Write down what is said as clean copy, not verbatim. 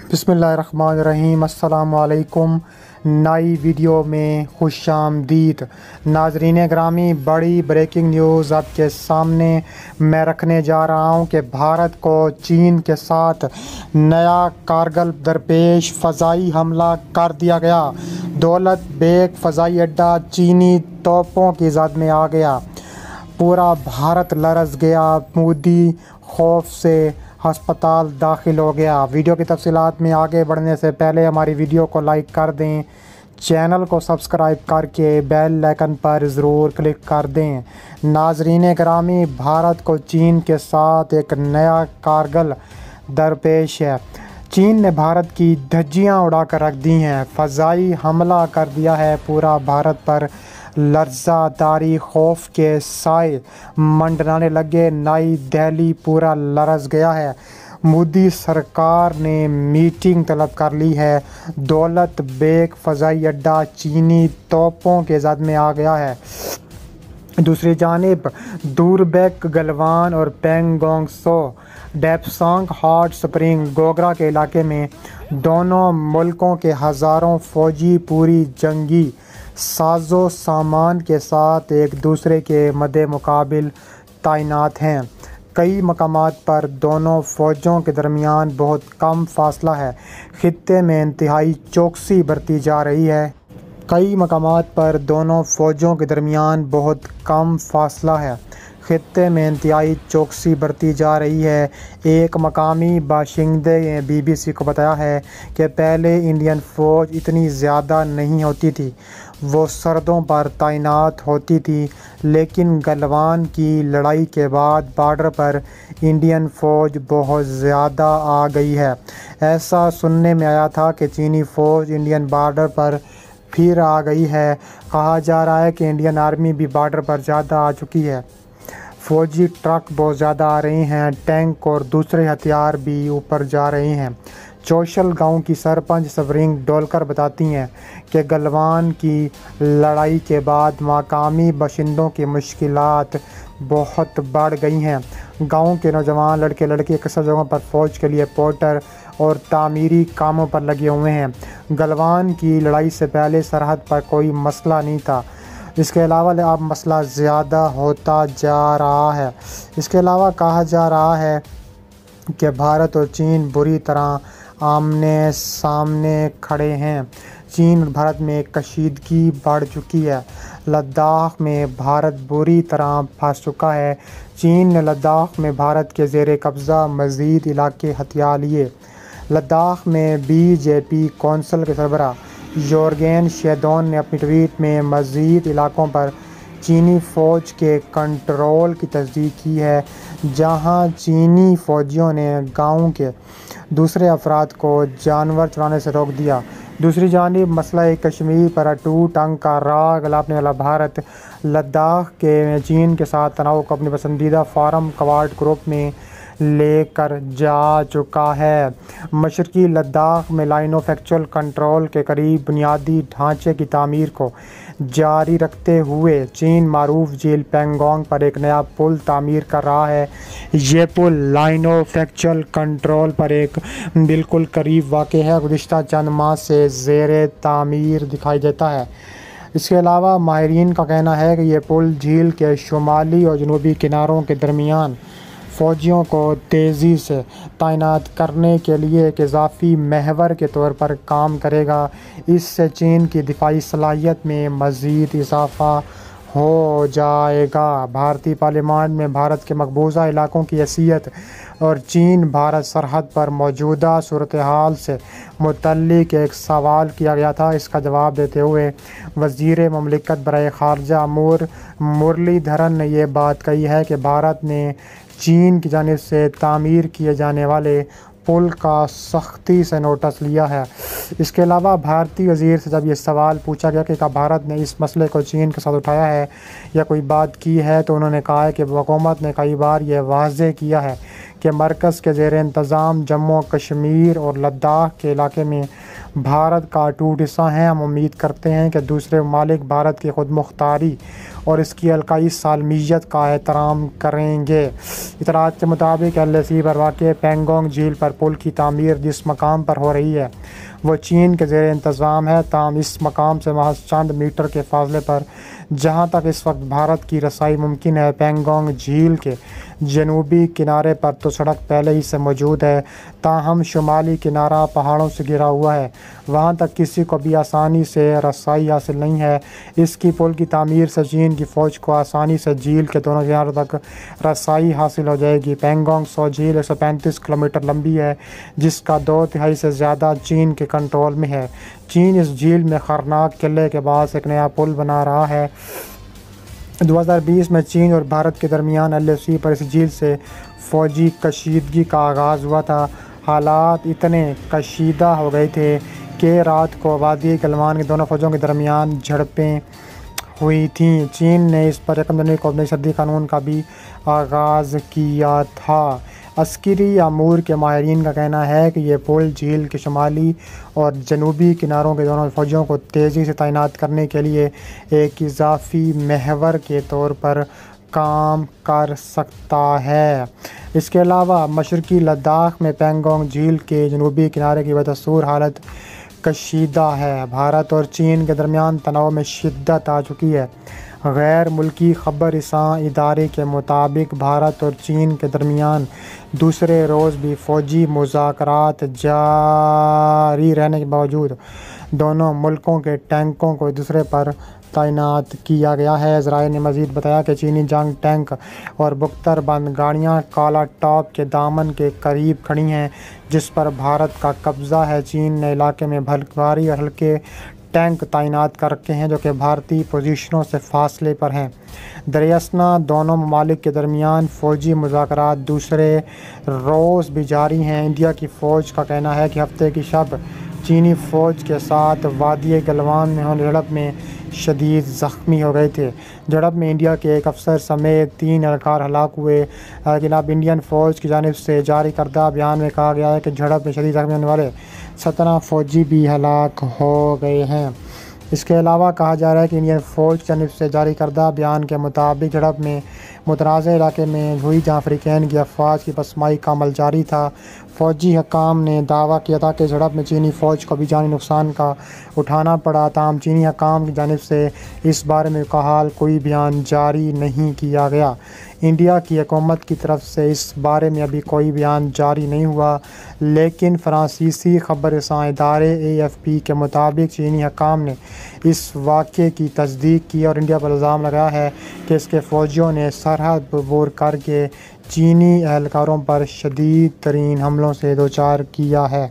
बिस्मिल्लाहिर्रहमानिर्रहीम। अस्सलामुअलैकुम। नई वीडियो में खुशामदीद। नाज़रीन ग्रामी, बड़ी ब्रेकिंग न्यूज़ आपके सामने मैं रखने जा रहा हूं कि भारत को चीन के साथ नया कारगिल दरपेश फ़ज़ाई हमला कर दिया गया। दौलत बेग फ़ज़ाई अड्डा चीनी तोपों की ज़द में आ गया। पूरा भारत लरज़ गया। मोदी खौफ से अस्पताल दाखिल हो गया। वीडियो की तफसीलात में आगे बढ़ने से पहले हमारी वीडियो को लाइक कर दें, चैनल को सब्सक्राइब करके बेल आइकन पर ज़रूर क्लिक कर दें। नाज़रीन ग्रामी, भारत को चीन के साथ एक नया कारगिल दरपेश है। चीन ने भारत की धज्जियां उड़ा कर रख दी हैं। फ़ज़ाई हमला कर दिया है। पूरा भारत पर लर्ज़ा तारी खौफ के साए मंडराने लगे। नई दिल्ली पूरा लरज़ गया है। मोदी सरकार ने मीटिंग तलब कर ली है। दौलत बेग फ़ज़ाई अड्डा चीनी तोपों के ज़द में आ गया है। दूसरी जानिब दूरबेक गलवान और पेंगोंग सो डेप्सांग हॉट स्प्रिंग गोगरा के इलाके में दोनों मुल्कों के हज़ारों फ़ौजी पूरी जंगी साजो सामान के साथ एक दूसरे के मद्दे मुकाबिल तैनात हैं। कई मकामात पर दोनों फ़ौजों के दरमियान बहुत कम फासला है। खित्ते में इंतहाई चौकसी बरती जा रही है। कई मकामात पर दोनों फ़ौजों के दरमियान बहुत कम फासला है। खित्ते में इंतहाई चौकसी बरती जा रही है। एक मकामी बाशिंदे ने BBC को बताया है कि पहले इंडियन फ़ौज इतनी ज़्यादा नहीं होती थी, वो सरहदों पर तैनात होती थी, लेकिन गलवान की लड़ाई के बाद बॉर्डर पर इंडियन फ़ौज बहुत ज़्यादा आ गई है। ऐसा सुनने में आया था कि चीनी फ़ौज इंडियन बॉर्डर पर फिर आ गई है। कहा जा रहा है कि इंडियन आर्मी भी बॉर्डर पर ज़्यादा आ चुकी है। फ़ौजी ट्रक बहुत ज़्यादा आ रहे हैं। टैंक और दूसरे हथियार भी ऊपर जा रहे हैं। चौशल गांव की सरपंच सवरिंग डोलकर बताती हैं कि गलवान की लड़ाई के बाद मकामी बाशिंदों की मुश्किलात बहुत बढ़ गई हैं। गांव के नौजवान लड़के अक्सर जगहों पर फ़ौज के लिए पोर्टर और तामीरी कामों पर लगे हुए हैं। गलवान की लड़ाई से पहले सरहद पर कोई मसला नहीं था। इसके अलावा अब मसला ज़्यादा होता जा रहा है। इसके अलावा कहा जा रहा है कि भारत और चीन बुरी तरह आमने सामने खड़े हैं। चीन और भारत में कशीदगी बढ़ चुकी है। लद्दाख में भारत बुरी तरह फंस चुका है। चीन ने लद्दाख में भारत के ज़ेरे कब्ज़ा मज़ीद इलाके हथिया लिए। लद्दाख में BJP कौंसिल के सरबराह योरगेन शेदोन ने अपनी ट्वीट में मज़ीद इलाकों पर चीनी फ़ौज के कंट्रोल की तस्दीक की है, जहां चीनी फ़ौजियों ने गांव के दूसरे अफराद को जानवर चुराने से रोक दिया। दूसरी जानिब मसला कश्मीर पर अटूट अंग का राग अलापने वाला भारत लद्दाख के चीन के साथ तनाव को अपनी पसंदीदा फार्म क्वाड ग्रुप में लेकर जा चुका है। मशरकी लद्दाख में लाइन ऑफ एक्चुअल कंट्रोल के करीब बुनियादी ढांचे की तामीर को जारी रखते हुए चीन मारूफ झील पेंगोंग पर एक नया पुल तामीर कर रहा है। ये पुल लाइन ऑफ एक्चुअल कंट्रोल पर एक बिल्कुल करीब वाक़ है। गुज़िश्ता चंद माह से ज़ेरे तामीर दिखाई देता है। इसके अलावा माहिरीन का कहना है कि यह पुल झील के शुमाली और जनूबी किनारों के दरमियान फ़ौजियों को तेज़ी से तैनात करने के लिए एक इजाफ़ी महवर के तौर पर काम करेगा। इससे चीन की दिफाई सलाहियत में मज़ीद इजाफ़ा हो जाएगा। भारतीय पार्लियामान में भारत के मकबूजा इलाकों की हैसियत और चीन भारत सरहद पर मौजूदा सूरत हाल से मुतल्लिक़ एक सवाल किया गया था। इसका जवाब देते हुए वज़ीर ममलिकत बराए ख़ारजा अमूर मुरलीधरन ने यह बात कही है कि भारत ने चीन की जानिब से तामीर किए जाने वाले पुल का सख्ती से नोटिस लिया है। इसके अलावा भारतीय वज़ीर से जब ये सवाल पूछा गया कि क्या भारत ने इस मसले को चीन के साथ उठाया है या कोई बात की है, तो उन्होंने कहा है कि हुकूमत ने कई बार यह वाज़ेह किया है कि मरकज़ के ज़ेरे इंतज़ाम जम्मू कश्मीर और लद्दाख के इलाके में भारत का अटूट हिस्सा हैं। हम उम्मीद करते हैं कि दूसरे ममालिक भारत की खुद मुख्तारी और इसकी इलाकाई सालमियत का एहतराम करेंगे। इतलात के मुताबिक LAC पर वाक़ पेंगोंग झील पर पुल की तामीर जिस मकाम पर हो रही है वो चीन के ज़ेर इंतज़ाम है। ताहम इस मकाम से महज चंद मीटर के फासले पर जहाँ तक इस वक्त भारत की रसाई मुमकिन है पेंगोंग झील के जनूबी किनारे पर तो सड़क पहले ही से मौजूद है, ताहम शुमाली किनारा पहाड़ों से घिरा हुआ है, वहाँ तक किसी को भी आसानी से रसाई हासिल नहीं है। इसकी पुल की तामीर से चीन की फ़ौज को आसानी से झील के दोनों किनारों तक रसाई हासिल हो जाएगी। पेंगोंग सो झील 135 किलोमीटर लंबी है, जिसका 2/3 से ज़्यादा चीन के कंट्रोल में है। चीन इस झील में खतरनाक किले के बाद एक नया पुल बना रहा है। 2020 में चीन और भारत के दरमियान LAC पर इस झील से फ़ौजी कशीदगी का आगाज़ हुआ था। हालात इतने कशीदा हो गए थे कि रात को वादी गलवान की दोनों फ़ौजों के दरमियान झड़पें हुई थीं। चीन ने इस पर 1 जनवरी को अपने सदी कानून का भी आगाज़ किया था। अस्करी अमूर के माहिरीन का कहना है कि यह पुल झील के शुमाली और जनूबी किनारों के दोनों फ़ौजों को तेज़ी से तैनात करने के लिए एक इजाफ़ी महवर के तौर पर काम कर सकता है। इसके अलावा मशरक़ी लद्दाख में पेंगोंग झील के जनूबी किनारे की बदसूर हालत कशीदा है। भारत और चीन के दरमियान तनाव में शिद्दत आ चुकी है। गैर मुल्की ख़बरसां इदारे के मुताबिक भारत और चीन के दरमियान दूसरे रोज़ भी फ़ौजी मुज़ाकरात जारी रहने के बावजूद दोनों मुल्कों के टैंकों को एक दूसरे पर तैनात किया गया है। इज़राइल ने मज़ीद बताया कि चीनी जंग टैंक और बख्तरबंद गाड़ियाँ काला टॉप के दामन के करीब खड़ी हैं, जिस पर भारत का कब्ज़ा है। चीन ने इलाके में भारी और हल्के टैंक तैनात कर रखे हैं जो कि भारतीय पोजीशनों से फासले पर हैं। दरअसल दोनों ममालिक के दरमियान फ़ौजी मुज़ाकरात दूसरे रोज़ भी जारी हैं। इंडिया की फ़ौज का कहना है कि हफ्ते की शब चीनी फ़ौज के साथ वादी गलवान में होने झड़प में शदीद ज़ख्मी हो गए थे। झड़प में इंडिया के एक अफसर समेत 3 एहलकार हलाक हुए। जनाब इंडियन फ़ौज की जानिब से जारी करदा बयान में कहा गया है कि झड़प में शदीद ज़ख्मी होने वाले 17 फ़ौजी भी हलाक हो गए हैं। इसके अलावा कहा जा रहा है कि इंडियन फ़ौज की जानिब से जारी करदा बयान के मुताबिक झड़प में मुतनाज़ इलाके में हुई जहाँ अफ्रीकन की अफवाज की पसमाई का अमल जारी था। फ़ौजी हकाम ने दावा किया था कि झड़प में चीनी फ़ौज को भी जानी नुकसान का उठाना पड़ा। ताहम चीनी हकाम की जानिब से इस बारे में हाल कोई बयान जारी नहीं किया गया। इंडिया की हुकूमत की तरफ से इस बारे में अभी कोई बयान जारी नहीं हुआ, लेकिन फ़्रांसीसी ख़बरसां इदारे AFP के मुताबिक चीनी हकाम ने इस वाक़े की तस्दीक की और इंडिया पर इल्ज़ाम लगाया है कि इसके फ़ौजियों ने सरहद अबूर करके चीनी एहलकारों पर शदीद तरीन हमलों से दो चार किया है।